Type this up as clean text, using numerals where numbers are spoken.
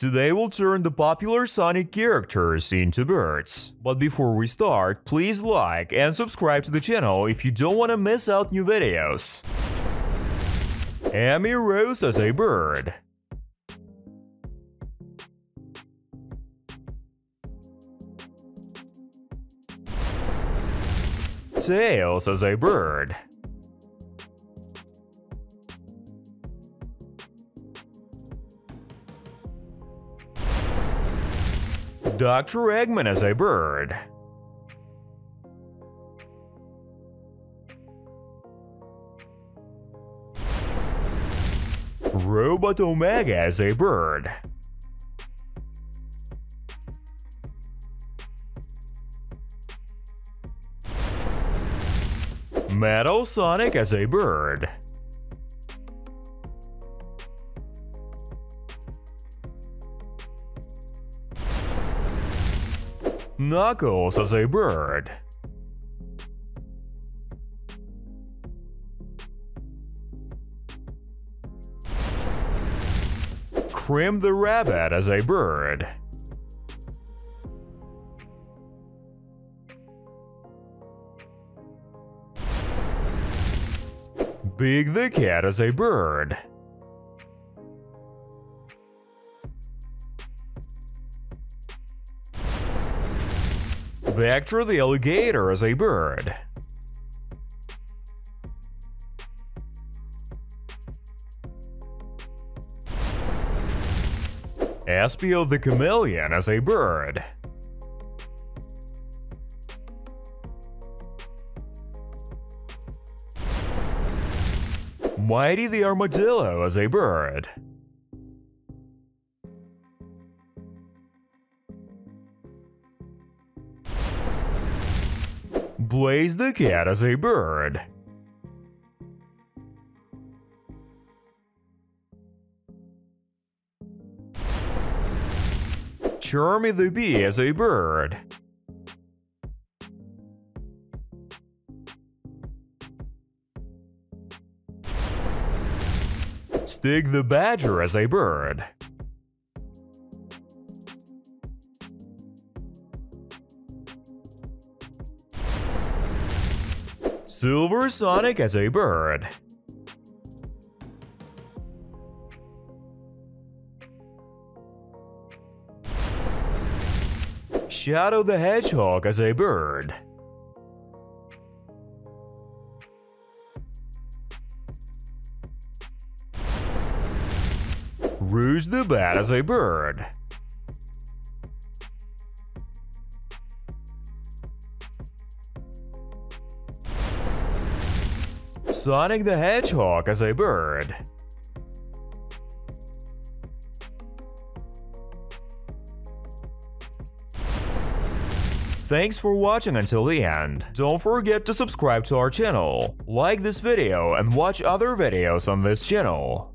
Today we'll turn the popular Sonic characters into birds. But before we start, please like and subscribe to the channel if you don't want to miss out new videos. Amy rose as a bird. Tails as a bird. Dr. Eggman as a bird. Robot Omega as a bird. Metal Sonic as a bird. Knuckles as a bird. Crim the Rabbit as a bird. Big the Cat as a bird. Vector the Alligator as a bird. Espio the Chameleon as a bird. Mighty the Armadillo as a bird. Blaze the Cat as a bird. Charmy the Bee as a bird. Stig the Badger as a bird. Silver Sonic as a bird. Shadow the Hedgehog as a bird. Rouge the Bat as a bird. Sonic the Hedgehog as a bird. Thanks for watching until the end. Don't forget to subscribe to our channel, like this video and watch other videos on this channel.